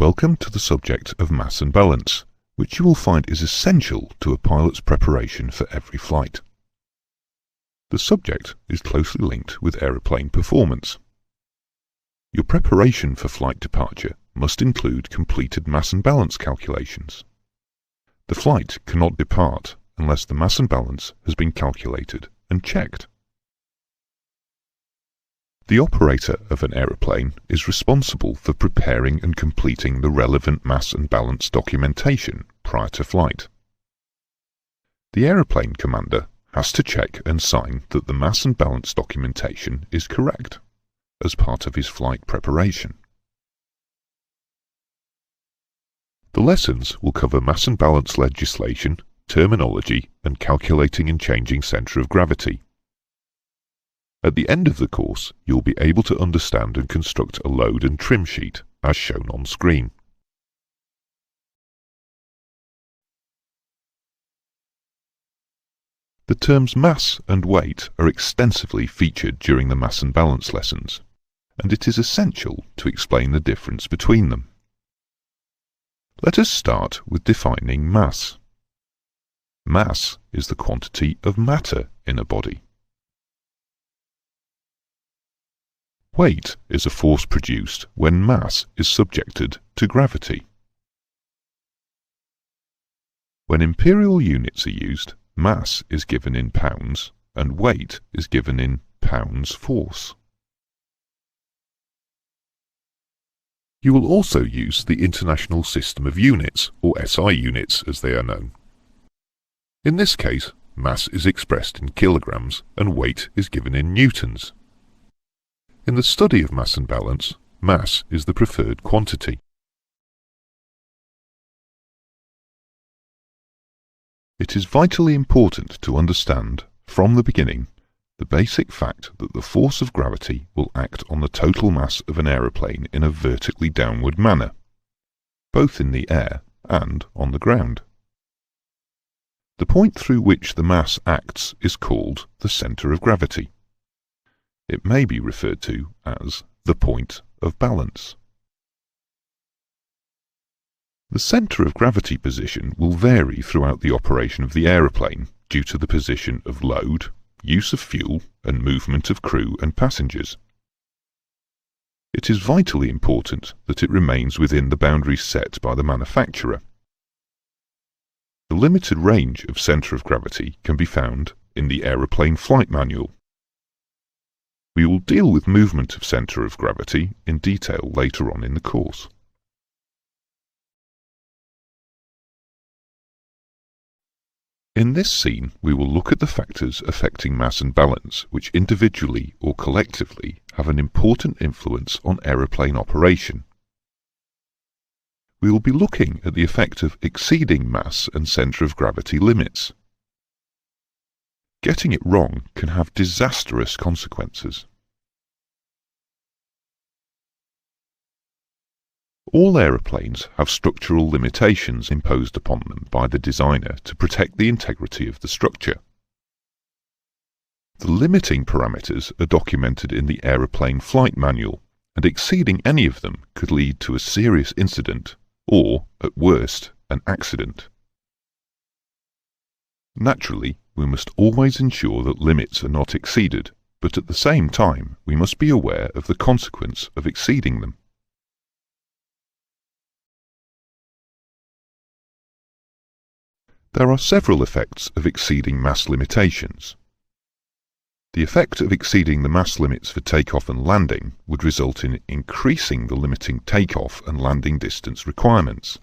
Welcome to the subject of mass and balance, which you will find is essential to a pilot's preparation for every flight. The subject is closely linked with aeroplane performance. Your preparation for flight departure must include completed mass and balance calculations. The flight cannot depart unless the mass and balance has been calculated and checked. The operator of an aeroplane is responsible for preparing and completing the relevant mass and balance documentation prior to flight. The aeroplane commander has to check and sign that the mass and balance documentation is correct as part of his flight preparation. The lessons will cover mass and balance legislation, terminology, and calculating and changing centre of gravity. At the end of the course, you will be able to understand and construct a load and trim sheet, as shown on screen. The terms mass and weight are extensively featured during the mass and balance lessons, and it is essential to explain the difference between them. Let us start with defining mass. Mass is the quantity of matter in a body. Weight is a force produced when mass is subjected to gravity. When imperial units are used, mass is given in pounds and weight is given in pounds force. You will also use the International System of Units, or SI units as they are known. In this case, mass is expressed in kilograms and weight is given in newtons. In the study of mass and balance, mass is the preferred quantity. It is vitally important to understand, from the beginning, the basic fact that the force of gravity will act on the total mass of an aeroplane in a vertically downward manner, both in the air and on the ground. The point through which the mass acts is called the centre of gravity. It may be referred to as the point of balance. The centre of gravity position will vary throughout the operation of the aeroplane due to the position of load, use of fuel, and movement of crew and passengers. It is vitally important that it remains within the boundaries set by the manufacturer. The limited range of centre of gravity can be found in the Aeroplane Flight Manual. We will deal with movement of centre of gravity in detail later on in the course. In this scene, we will look at the factors affecting mass and balance which individually or collectively have an important influence on aeroplane operation. We will be looking at the effect of exceeding mass and centre of gravity limits. Getting it wrong can have disastrous consequences. All aeroplanes have structural limitations imposed upon them by the designer to protect the integrity of the structure. The limiting parameters are documented in the Aeroplane Flight Manual, and exceeding any of them could lead to a serious incident or, at worst, an accident. Naturally, we must always ensure that limits are not exceeded, but at the same time we must be aware of the consequence of exceeding them. There are several effects of exceeding mass limitations. The effect of exceeding the mass limits for takeoff and landing would result in increasing the limiting takeoff and landing distance requirements.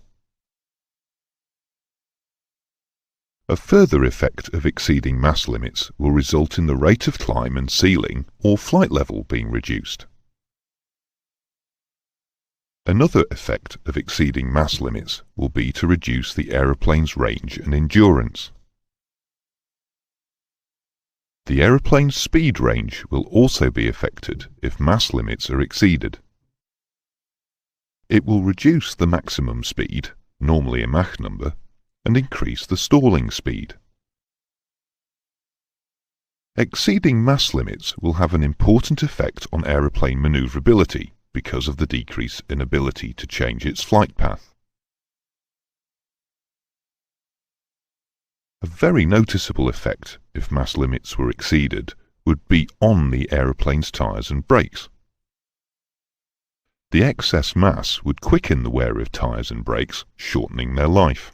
A further effect of exceeding mass limits will result in the rate of climb and ceiling or flight level being reduced. Another effect of exceeding mass limits will be to reduce the aeroplane's range and endurance. The aeroplane's speed range will also be affected if mass limits are exceeded. It will reduce the maximum speed, normally a Mach number, and increase the stalling speed. Exceeding mass limits will have an important effect on aeroplane manoeuvrability, because of the decrease in ability to change its flight path. A very noticeable effect, if mass limits were exceeded, would be on the aeroplane's tyres and brakes. The excess mass would quicken the wear of tyres and brakes, shortening their life.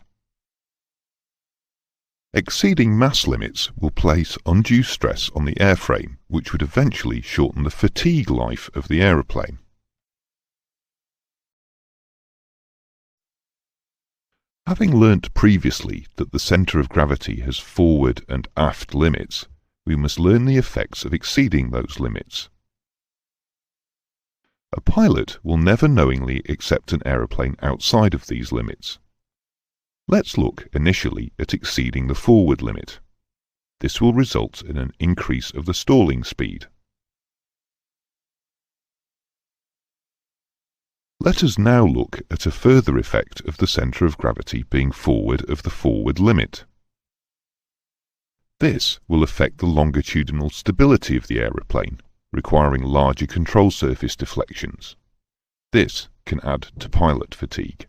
Exceeding mass limits will place undue stress on the airframe, which would eventually shorten the fatigue life of the aeroplane. Having learnt previously that the centre of gravity has forward and aft limits, we must learn the effects of exceeding those limits. A pilot will never knowingly accept an aeroplane outside of these limits. Let's look initially at exceeding the forward limit. This will result in an increase of the stalling speed. Let us now look at a further effect of the centre of gravity being forward of the forward limit. This will affect the longitudinal stability of the aeroplane, requiring larger control surface deflections. This can add to pilot fatigue.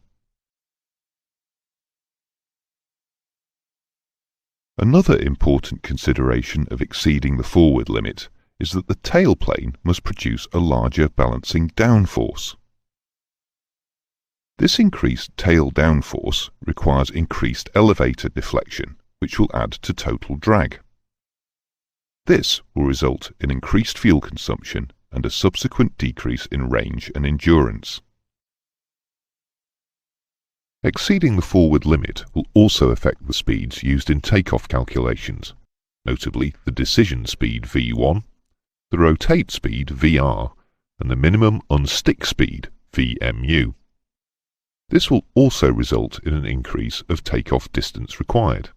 Another important consideration of exceeding the forward limit is that the tailplane must produce a larger balancing downforce. This increased tail downforce requires increased elevator deflection, which will add to total drag. This will result in increased fuel consumption and a subsequent decrease in range and endurance. Exceeding the forward limit will also affect the speeds used in takeoff calculations, notably the decision speed V1, the rotate speed VR, and the minimum unstick speed VMU. This will also result in an increase of takeoff distance required.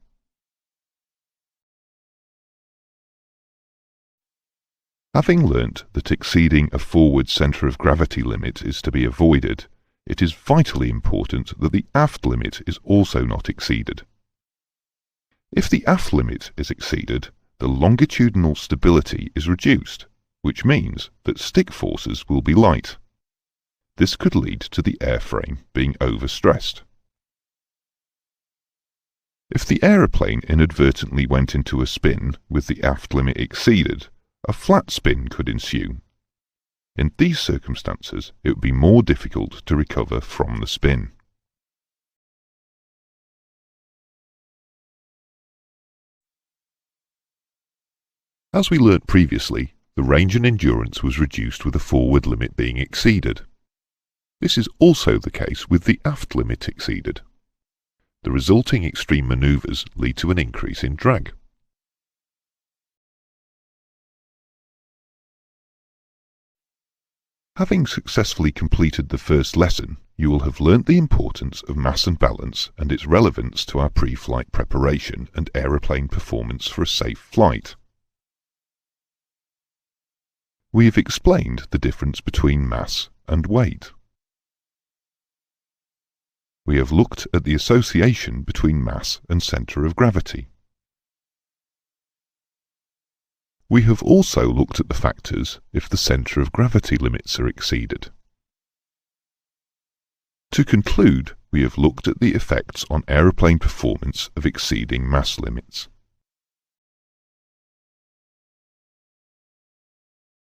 Having learnt that exceeding a forward centre of gravity limit is to be avoided, it is vitally important that the aft limit is also not exceeded. If the aft limit is exceeded, the longitudinal stability is reduced, which means that stick forces will be light. This could lead to the airframe being overstressed. If the aeroplane inadvertently went into a spin with the aft limit exceeded, a flat spin could ensue. In these circumstances, it would be more difficult to recover from the spin. As we learnt previously, the range and endurance was reduced with the forward limit being exceeded. This is also the case with the aft limit exceeded. The resulting extreme manoeuvres lead to an increase in drag. Having successfully completed the first lesson, you will have learnt the importance of mass and balance and its relevance to our pre-flight preparation and aeroplane performance for a safe flight. We have explained the difference between mass and weight. We have looked at the association between mass and centre of gravity. We have also looked at the factors if the centre of gravity limits are exceeded. To conclude, we have looked at the effects on aeroplane performance of exceeding mass limits.